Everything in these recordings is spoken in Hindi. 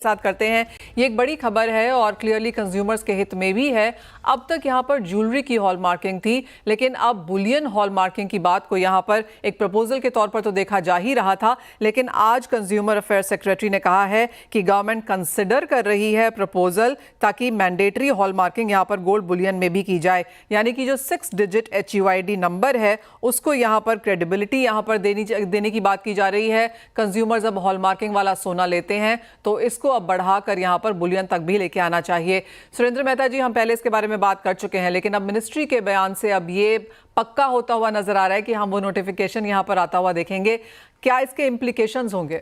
साथ करते हैं। ये एक बड़ी खबर है और क्लियरली कंज्यूमर्स के हित में भी है। अब तक यहाँ पर ज्वेलरी की हॉलमार्किंग थी, लेकिन अब बुलियन हॉलमार्किंग की बात को यहाँ पर एक प्रपोजल के तौर पर तो देखा जा ही रहा था, लेकिन आज कंज्यूमर अफेयर्स सेक्रेटरी ने कहा है कि गवर्नमेंट कंसिडर कर रही है प्रपोजल ताकि मैंडेटरी हॉलमार्किंग यहाँ पर गोल्ड बुलियन में भी की जाए। यानी कि जो 6 डिजिट HUID नंबर है उसको यहाँ पर क्रेडिबिलिटी यहाँ पर देने की बात की जा रही है। कंज्यूमर्स अब हॉलमार्किंग वाला सोना लेते हैं तो इसको अब बढ़ाकर यहां पर बुलियन तक भी लेके आना चाहिए। सुरेंद्र मेहता जी, हम पहले इसके बारे में बात कर चुके हैं, लेकिन अब मिनिस्ट्री के बयान से अब ये पक्का होता हुआ नजर आ रहा है कि हम वो नोटिफिकेशन यहां पर आता हुआ देखेंगे। क्या इसके इम्प्लीकेशंस होंगे?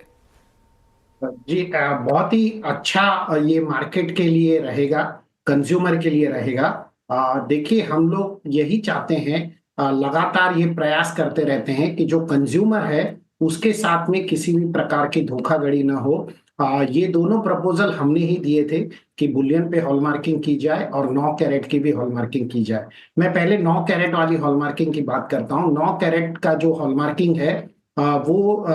जी बहुत ही अच्छा ये मार्केट के लिए रहेगा, कंज्यूमर के लिए रहेगा। देखिए, हम लोग यही चाहते हैं, लगातार ये प्रयास करते रहते हैं कि जो कंज्यूमर है उसके साथ में किसी भी प्रकार की धोखाधड़ी ना हो। ये दोनों प्रपोजल हमने ही दिए थे कि बुलियन पे हॉलमार्किंग की जाए और 9 कैरेट की भी हॉलमार्किंग की जाए। मैं पहले 9 कैरेट वाली हॉलमार्किंग की बात करता हूँ। 9 कैरेट का जो हॉलमार्किंग है वो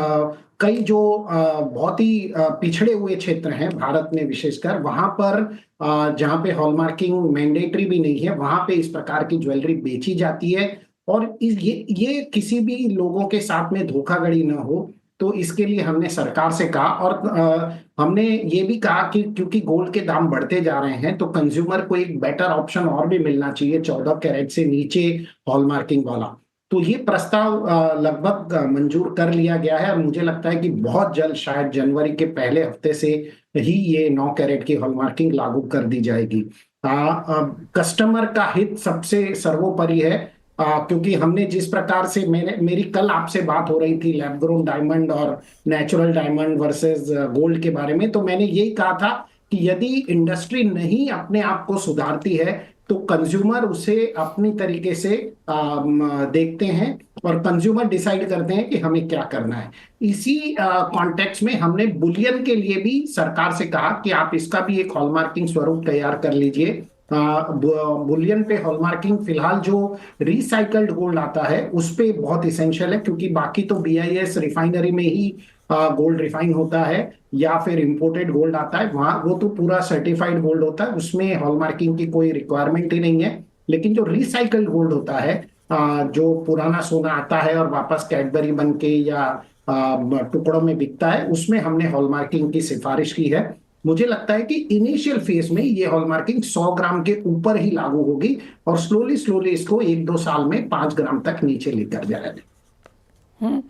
कई जो बहुत ही पिछड़े हुए क्षेत्र हैं भारत में, विशेषकर वहां पर जहां पे हॉलमार्किंग मैंडेटरी भी नहीं है, वहां पे इस प्रकार की ज्वेलरी बेची जाती है। और ये किसी भी लोगों के साथ में धोखाधड़ी ना हो, तो इसके लिए हमने सरकार से कहा और हमने ये भी कहा कि क्योंकि गोल्ड के दाम बढ़ते जा रहे हैं तो कंज्यूमर को एक बेटर ऑप्शन और भी मिलना चाहिए 14 कैरेट से नीचे हॉलमार्किंग वाला। तो ये प्रस्ताव लगभग मंजूर कर लिया गया है और मुझे लगता है कि बहुत जल्द, शायद जनवरी के पहले हफ्ते से ही ये 9 कैरेट की हॉलमार्किंग लागू कर दी जाएगी। कस्टमर का हित सबसे सर्वोपरि है, क्योंकि हमने जिस प्रकार से मेरी कल आपसे बात हो रही थी लैब ग्रोन डायमंड और नेचुरल डायमंड वर्सेस गोल्ड के बारे में, तो मैंने यही कहा था कि यदि इंडस्ट्री नहीं अपने आप को सुधारती है तो कंज्यूमर उसे अपनी तरीके से देखते हैं और कंज्यूमर डिसाइड करते हैं कि हमें क्या करना है। इसी कॉन्टेक्स्ट में हमने बुलियन के लिए भी सरकार से कहा कि आप इसका भी एक हॉलमार्किंग स्वरूप तैयार कर लीजिए। बुलियन पे हॉलमार्किंग फिलहाल जो रिसाइकल्ड गोल्ड आता है उस पे बहुत इसेंशियल है, क्योंकि बाकी तो BIS रिफाइनरी में ही गोल्ड रिफाइन होता है या फिर इंपोर्टेड गोल्ड आता है, वहां वो तो पूरा सर्टिफाइड गोल्ड होता है, उसमें हॉलमार्किंग की कोई रिक्वायरमेंट ही नहीं है। लेकिन जो रिसाइकल्ड गोल्ड होता है, जो पुराना सोना आता है और वापस कैडबरी बन के या टुकड़ों में बिकता है, उसमें हमने हॉलमार्किंग की सिफारिश की है। मुझे लगता है कि इनिशियल फेज में ये हॉलमार्किंग 100 ग्राम के ऊपर ही लागू होगी और स्लोली स्लोली इसको 1-2 साल में 5 ग्राम तक नीचे लेकर जाएगा।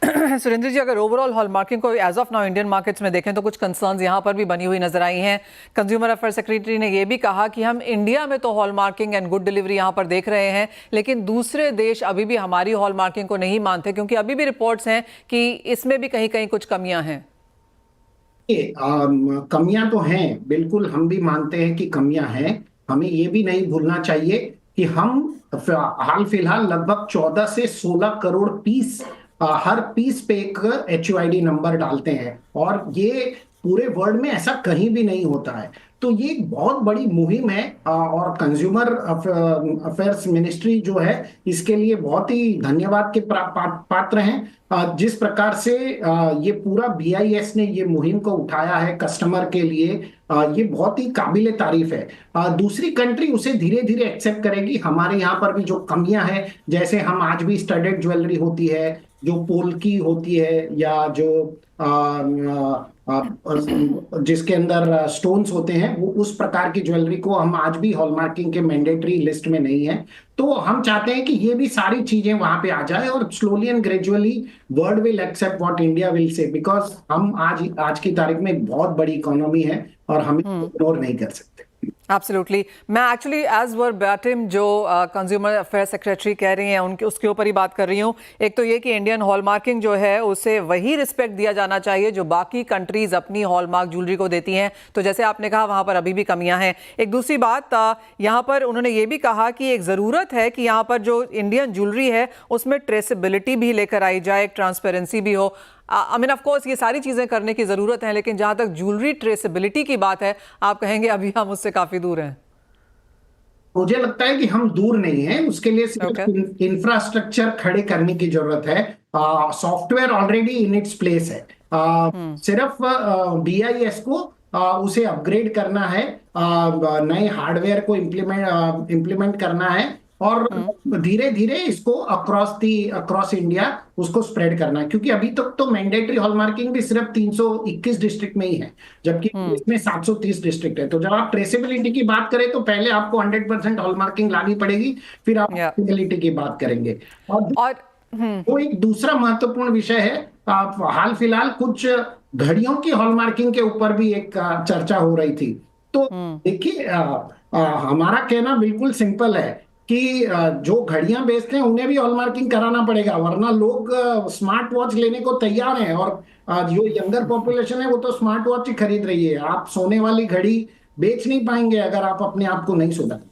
सुरेंद्र जी, अगर ओवरऑल हॉलमार्किंग को as of now Indian markets में देखें तो कुछ कंसर्न्स यहाँ पर भी बनी हुई नजर आई हैं। कंज्यूमर अफेयर सेक्रेटरी ने यह भी कहा कि हम इंडिया में तो हॉलमार्किंग एंड गुड डिलीवरी यहाँ पर देख रहे हैं, लेकिन दूसरे देश अभी भी हमारी हॉलमार्किंग को नहीं मानते, क्योंकि अभी भी रिपोर्ट्स हैं कि इसमें भी कहीं कहीं कुछ कमियां हैं। कमियां तो हैं, बिल्कुल हम भी मानते हैं कि कमियां हैं। हमें ये भी नहीं भूलना चाहिए कि हम हाल फिलहाल लगभग 14 से 16 करोड़ पीस, हर पीस पे एक HUID नंबर डालते हैं और ये पूरे वर्ल्ड में ऐसा कहीं भी नहीं होता है। तो ये एक बहुत बड़ी मुहिम है और कंज्यूमर अफेयर्स मिनिस्ट्री जो है इसके लिए बहुत ही धन्यवाद के पात्र हैं। जिस प्रकार से ये पूरा BIS ने ये मुहिम को उठाया है कस्टमर के लिए, ये बहुत ही काबिले तारीफ है। दूसरी कंट्री उसे धीरे धीरे एक्सेप्ट करेगी। हमारे यहाँ पर भी जो कमियां हैं, जैसे हम आज भी स्टडेड ज्वेलरी होती है, जो पोल्की होती है, या जो जिसके अंदर स्टोन्स होते हैं, वो उस प्रकार की ज्वेलरी को हम आज भी हॉलमार्किंग के मैंडेटरी लिस्ट में नहीं है। तो हम चाहते हैं कि ये भी सारी चीजें वहां पे आ जाए और slowly and gradually world will accept what India will say, because हम आज की तारीख में एक बहुत बड़ी इकोनॉमी है और हम इग्नोर नहीं कर सकते। एब्सोल्युटली। मैं एक्चुअली एज वर बैटिम जो कंज्यूमर अफेयर सेक्रेटरी कह रही हैं उनके उसके ऊपर ही बात कर रही हूँ। एक तो ये कि इंडियन हॉलमार्किंग जो है उसे वही रिस्पेक्ट दिया जाना चाहिए जो बाकी कंट्रीज अपनी हॉलमार्क ज्वेलरी को देती हैं। तो जैसे आपने कहा वहाँ पर अभी भी कमियाँ हैं। एक दूसरी बात, यहाँ पर उन्होंने ये भी कहा कि एक ज़रूरत है कि यहाँ पर जो इंडियन ज्वेलरी है उसमें ट्रेसेबिलिटी भी लेकर आई जाए, ट्रांसपेरेंसी भी हो। आई मीन ऑफ कोर्स ये सारी चीजें करने की जरूरत है, लेकिन जहां तक ज्वेलरी ट्रेसेबिलिटी की बात है, आप कहेंगे अभी हम उससे काफी दूर हैं। मुझे लगता है कि हम दूर नहीं हैं, उसके लिए सिर्फ इंफ्रास्ट्रक्चर खड़े करने की जरूरत है। Software already in its place है। सिर्फ BIS को उसे अपग्रेड करना है, नए हार्डवेयर को इम्प्लीमेंट करना है और धीरे धीरे इसको अक्रॉस इंडिया उसको स्प्रेड करना है, क्योंकि अभी तक तो मैंडेटरी हॉलमार्किंग भी सिर्फ 321 डिस्ट्रिक्ट में ही है, जबकि इसमें 730 डिस्ट्रिक्ट है। तो जब आप ट्रेसेबिलिटी की बात करें तो पहले आपको 100% हॉलमार्किंग लानी पड़ेगी, फिर आप ट्रेसेबिलिटी की बात करेंगे। और वो एक दूसरा महत्वपूर्ण विषय है, हाल फिलहाल कुछ घड़ियों की हॉलमार्किंग के ऊपर भी एक चर्चा हो रही थी। तो देखिए, हमारा कहना बिल्कुल सिंपल है कि जो घड़ियां बेचते हैं उन्हें भी हॉलमार्किंग कराना पड़ेगा, वरना लोग स्मार्ट वॉच लेने को तैयार हैं, और जो यंगर पॉपुलेशन है वो तो स्मार्ट वॉच ही खरीद रही है। आप सोने वाली घड़ी बेच नहीं पाएंगे अगर आप अपने आप को नहीं सुधारें।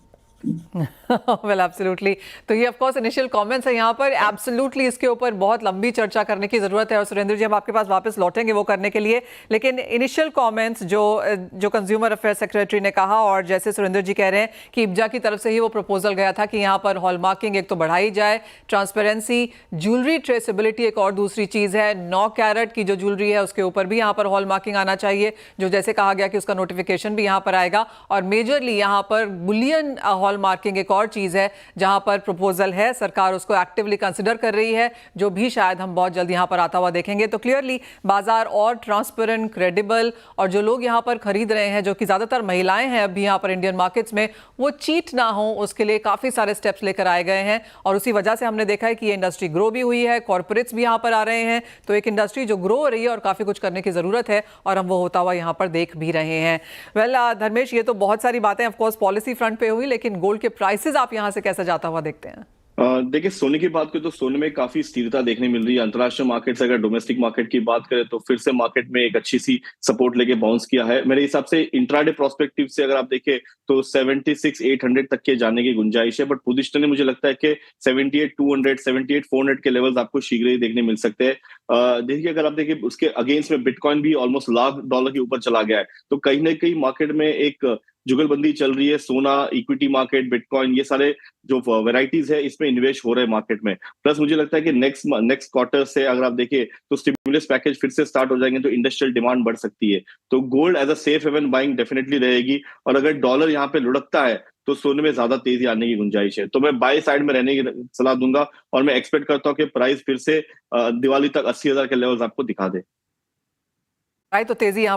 Well absolutely. तो ये ऑफ कोर्स इनिशियल कमेंट्स है यहाँ पर, एब्सोल्युटली इसके ऊपर बहुत लंबी चर्चा करने की जरूरत है और सुरेंद्र जी हम आपके पास वापस लौटेंगे वो करने के लिए, लेकिन इनिशियल कमेंट्स जो कंज्यूमर अफेयर्स सेक्रेटरी ने कहा, और जैसे सुरेंद्र जी कह रहे हैं कि इब्जा की तरफ से ही वो प्रपोजल गया था कि यहाँ पर हॉलमार्किंग एक तो बढ़ाई जाए, ट्रांसपेरेंसी, ज्वेलरी ट्रेसेबिलिटी एक और दूसरी चीज है, 9 कैरेट की जो ज्वेलरी है उसके ऊपर भी यहाँ पर हॉलमार्किंग आना चाहिए, जो जैसे कहा गया कि उसका नोटिफिकेशन भी यहाँ पर आएगा, और मेजरली यहाँ पर बुलियन हॉलमार्किंग एक और चीज है जहां पर प्रपोजल है, सरकार उसको एक्टिवली कंसिडर कर रही है, जो भी शायद हम बहुत जल्द यहां पर आता हुआ देखेंगे। तो क्लियरली बाजार और ट्रांसपेरेंट, क्रेडिबल, और जो लोग यहां पर खरीद रहे हैं, जो कि ज्यादातर महिलाएं हैं अभी यहां पर इंडियन मार्केट्स में, वो चीट ना हो उसके लिए काफी सारे स्टेप्स लेकर आए गए हैं, और उसी वजह से हमने देखा है कि ये इंडस्ट्री ग्रो भी हुई है, कॉर्पोरेट्स भी यहां पर आ रहे हैं। तो एक इंडस्ट्री जो ग्रो हो रही है और काफी कुछ करने की जरूरत है, और हम वो होता हुआ यहां पर देख भी रहे हैं। वेल धर्मेश, ये तो बहुत सारी बातें ऑफकोर्स पॉलिसी फ्रंट पे हुई, लेकिन गोल्ड के प्राइसेस आप यहां से कैसे जाता हुआ देखते हैं? देखिए, सोने की बात करें तो सोने में काफी स्थिरता देखने मिल रही है। अंतर्राष्ट्रीय मार्केट से अगर डोमेस्टिक मार्केट की बात करें तो फिर से मार्केट में एक अच्छी सी सपोर्ट लेके बाउंस किया है। मेरे हिसाब से इंट्राडे प्रोस्पेक्टिव से अगर आप देखें तो 76,800 तक के जाने की गुंजाइश है, बट पोजिशनली मुझे लगता है कि 78,200, 78,400 के लेवल्स आपको शीघ्र ही देखने मिल सकते हैं। देखिए, अगर आप देखिए उसके अगेंस्ट में बिटकॉइन भी ऑलमोस्ट $1,00,000 के ऊपर चला गया है, तो कहीं ना कहीं मार्केट में एक जुगलबंदी चल रही है। सोना, इक्विटी मार्केट, बिटकॉइन, ये सारे जो वैरायटीज है इसमें इन्वेस्ट हो रहे हैं मार्केट में। प्लस मुझे लगता है कि नेक्स्ट क्वार्टर से अगर आप देखें तो स्टिमुलस पैकेज फिर से स्टार्ट हो जाएंगे, तो इंडस्ट्रियल डिमांड बढ़ सकती है। तो gold as a safe haven buying definitely रहेगी, और अगर डॉलर यहाँ पे लुढ़कता है तो सोने में ज्यादा तेजी आने की गुंजाइश है। तो मैं बाय साइड में रहने की सलाह दूंगा, और मैं एक्सपेक्ट करता हूँ कि प्राइस फिर से दिवाली तक 80,000 के लेवल्स आपको दिखा दे। तो तेजी यहाँ